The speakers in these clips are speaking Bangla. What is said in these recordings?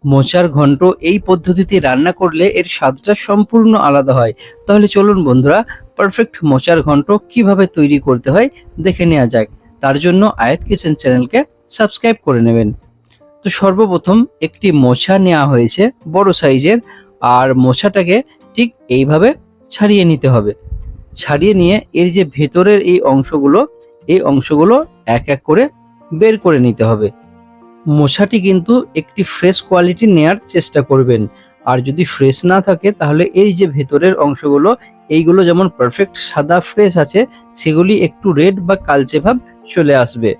মোচার ঘন্ট এই পদ্ধতিতে রান্না করলে এর স্বাদটা সম্পূর্ণ আলাদা হয়। তাহলে চলুন বন্ধুরা, পারফেক্ট মোচার ঘন্ট কিভাবে তৈরি করতে হয় দেখে নেওয়া যাক। তার জন্য আয়াত কিচেন চ্যানেলকে সাবস্ক্রাইব করে নেবেন। তো সর্বপ্রথম একটি মোচা নেওয়া হয়েছে বড় সাইজের, আর মোচাটাকে ঠিক এইভাবে ছাড়িয়ে নিতে হবে। ছাড়িয়ে নিয়ে এর যে ভেতরের এই অংশগুলো এক এক করে বের করে নিতে হবে। মোচাটি কিন্তু একটি ফ্রেশ কোয়ালিটি নেয়ার চেষ্টা করবেন। আর যদি ফ্রেশ না থাকে তাহলে এই যে ভেতরের অংশগুলো, এইগুলো যেমন পারফেক্ট সাদা ফ্রেশ আছে, সেগুলি একটু রেড বা কালচে ভাব চলে আসবে।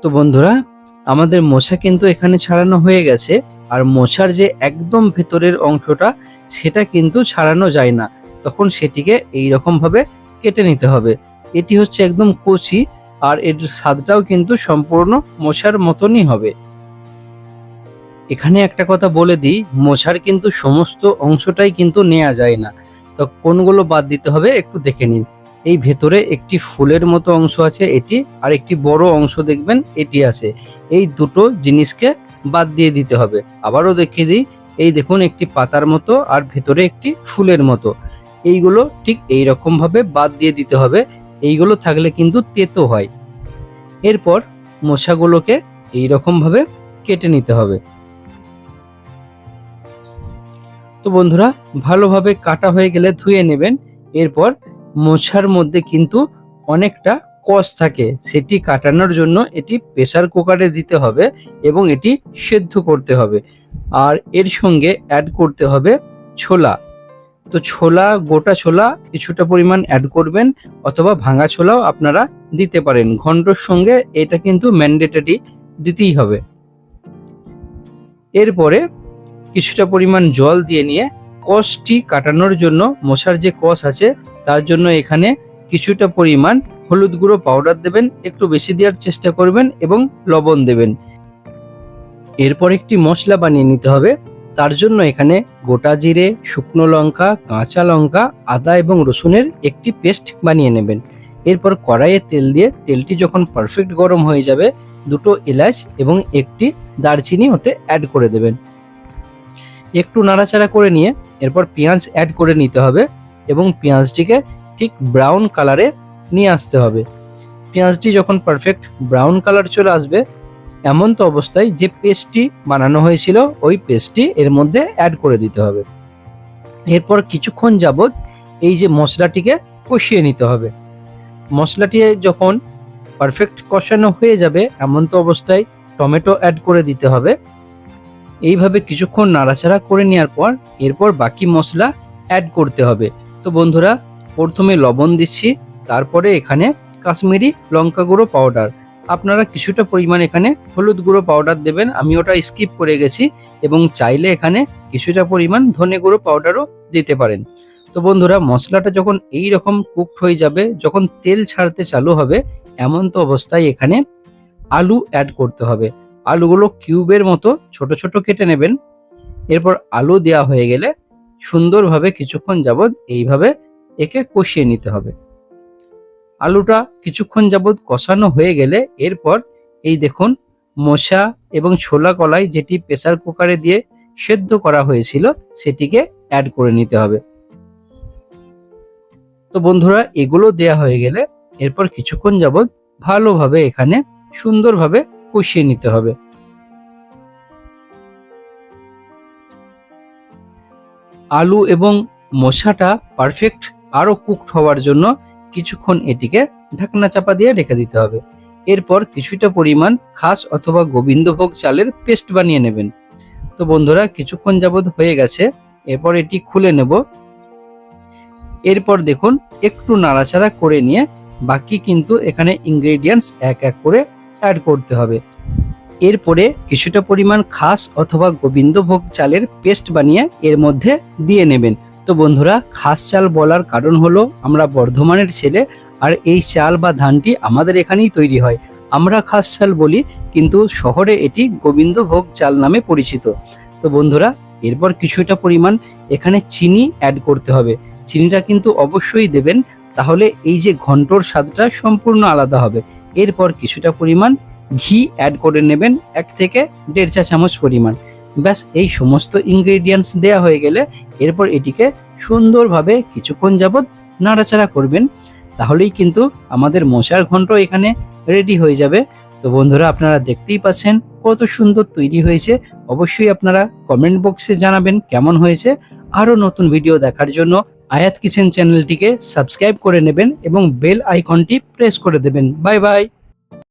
তো বন্ধুরা, আমাদের মোচা কিন্তু এখানে ছাড়ানো হয়ে গেছে। আর মোচার যে একদম ভেতরের অংশটা, সেটা কিন্তু ছাড়ানো যায় না, তখন সেটিকে এইরকম ভাবে কেটে নিতে হবে। এটি হচ্ছে একদম কচি, আর এর স্বাদটাও কিন্তু সম্পূর্ণ মোচার মতনই হবে। এখানে একটা কথা বলে দিই, মোচার কিন্তু সমস্ত অংশটাই কিন্তু নেওয়া যায় না। তো কোনগুলো বাদ দিতে হবে একটু দেখে নিন। এই ভেতরে একটি ফুলের মতো অংশ আছে এটি, আর একটি বড় অংশ দেখবেন এটি আছে। এই দুটো জিনিসকে বাদ দিয়ে দিতে হবে। আবারও দেখিয়ে দিই, এই দেখুন একটি পাতার মতো আর ভেতরে একটি ফুলের মতো, এইগুলো ঠিক এইরকম ভাবে বাদ দিয়ে দিতে হবে। এইগুলো থাকলে কিন্তু তেতো হয়। এরপর মোচাগুলোকে এইরকম ভাবে কেটে নিতে হবে। তো বন্ধুরা, ভালোভাবে কাটা হয়ে গেলে ধুয়ে নেবেন। এরপর মোচার মধ্যে কিন্তু অনেকটা কষ থাকে, সেটি কাটানোর জন্য এটি প্রেসার কুকারে দিতে হবে এবং এটি সেদ্ধ করতে হবে। আর এর সঙ্গে অ্যাড করতে হবে ছোলা। তো ছোলা, গোটা ছোলা কিছুটা পরিমাণ অ্যাড করবেন, অথবা ভাঙা ছোলাও আপনারা দিতে পারেন। ঘন্টর সঙ্গে এটা কিন্তু ম্যান্ডেটরি দিতেই হবে। এরপরে কিছুটা পরিমাণ জল দিয়ে নিয়ে কষটি কাটানোর জন্য, মোচার যে কষ আছে তার জন্য এখানে কিছুটা পরিমাণ হলুদ গুঁড়ো পাউডার দেবেন, একটু বেশি দেওয়ার চেষ্টা করবেন, এবং লবণ দেবেন। এরপর একটি মশলা বানিয়ে নিতে হবে। তার জন্য এখানে গোটা জিরে, শুকনো লঙ্কা, কাঁচা লঙ্কা, আদা এবং রসুনের একটি পেস্ট বানিয়ে নেবেন। এরপর কড়াইয়ে তেল দিয়ে, তেলটি যখন পারফেক্ট গরম হয়ে যাবে, দুটো এলাচ এবং একটি দারচিনি ওতে অ্যাড করে দেবেন। একটু নাড়াচাড়া করে নিয়ে এরপর পেঁয়াজ অ্যাড করে নিতে হবে, এবং পেঁয়াজটিকে ঠিক ব্রাউন কালারে নিয়ে আসতে হবে। পেঁয়াজটি যখন পারফেক্ট ব্রাউন কালার চলে আসবে, এমন তো অবস্থায় যে পেস্টটি বানানো হয়েছিল ওই পেস্টটি এর মধ্যে অ্যাড করে দিতে হবে। এরপর কিছুক্ষণ যাবত এই যে মশলাটিকে কষিয়ে নিতে হবে। মশলাটি যখন পারফেক্ট কষানো হয়ে যাবে, এমন তো অবস্থায় টমেটো অ্যাড করে দিতে হবে। এইভাবে কিছুক্ষণ নাড়াচাড়া করে নেওয়ার পর এরপর বাকি মশলা অ্যাড করতে হবে। তো বন্ধুরা, প্রথমে লবণ দিচ্ছি, তারপরে এখানে কাশ্মীরি লঙ্কা গুঁড়ো পাউডার, আপনারা কিছুটা পরিমাণ এখানে হলুদ গুঁড়ো পাউডার দেবেন, আমি ওটা স্কিপ করে গেছি, এবং চাইলে এখানে কিছুটা পরিমাণ ধনে গুঁড়ো পাউডারও দিতে পারেন। তো বন্ধুরা, মশলাটা যখন এই রকম কুকড হয়ে যাবে, যখন তেল ছাড়তে চালু হবে, এমন তো অবস্থায় এখানে আলু অ্যাড করতে হবে। আলুগুলো কিউবের মতো ছোট ছোট কেটে নেবেন। এরপর আলু দেওয়া হয়ে গেলে সুন্দরভাবে কিছুক্ষণ যাবৎ এইভাবে একে কষিয়ে নিতে হবে। আলুটা কিছুক্ষণ যাবৎ কষানো হয়ে গেলে এরপর এই দেখুন, মোচা এবং ছোলা কলাই যেটি প্রেসার কুকারে দিয়ে সেদ্ধ করা হয়েছিল, সেটিকে অ্যাড করে নিতে হবে। তো বন্ধুরা, এগুলো দেয়া হয়ে গেলে এরপর কিছুক্ষণ যাবৎ ভালোভাবে এখানে সুন্দরভাবে কষিয়ে নিতে হবে। আলু এবং মোচাটা পারফেক্ট আরো কুকড হওয়ার জন্য কিছুক্ষণ এটিকে ঢাকনা চাপা দিয়ে রেখে দিতে হবে। এরপর কিছুটা পরিমাণ খাস অথবা গোবিন্দভোগ চালের পেস্ট বানিয়ে নেবেন। তো বন্ধুরা, কিছুক্ষণ যাবৎ হয়ে গেছে, এরপর এটি খুলে নেব। এরপর দেখুন, একটু নাড়াচাড়া করে নিয়ে বাকি কিন্তু এখানে ইনগ্রেডিয়েন্টস এক এক করে অ্যাড করতে হবে। এরপরে কিছুটা পরিমাণ খাস অথবা গোবিন্দভোগ চালের পেস্ট বানিয়ে এর মধ্যে দিয়ে নেবেন। তো বন্ধুরা, খাস চাল বলার কারণ হলো আমরা বর্ধমানের ছেলে, আর এই চাল বা ধানটি আমাদের এখানেই তৈরি হয়। আমরা খাস চাল বলি, কিন্তু শহরে এটি গোবিন্দভোগ চাল নামে পরিচিত। তো বন্ধুরা, এরপর কিছুটা পরিমাণ এখানে চিনি অ্যাড করতে হবে। চিনিটা কিন্তু অবশ্যই দেবেন, তাহলে এই যে ঘন্টর স্বাদটা সম্পূর্ণ আলাদা হবে। এরপর কিছুটা পরিমাণ ঘি অ্যাড করে নেবেন, 1 থেকে 1.5 চা চামচ পরিমাণ। ব্যাস এই সমস্ত ইনগ্রেডিয়েন্টস দেওয়া হয়ে গেলে এরপর এটিকে সুন্দরভাবে কিছুক্ষণ যাবৎ নাড়াচাড়া করবেন। তাহলেই কিন্তু আমাদের মোচার ঘন্ট এখানে রেডি হয়ে যাবে। তো বন্ধুরা, আপনারা দেখতেই পাচ্ছেন কত সুন্দর তৈরি হয়েছে। অবশ্যই আপনারা কমেন্ট বক্সে জানাবেন কেমন হয়েছে। আরও নতুন ভিডিও দেখার জন্য আয়াত কিচেন চ্যানেলটিকে সাবস্ক্রাইব করে নেবেন এবং বেল আইকনটি প্রেস করে দেবেন। Bye bye.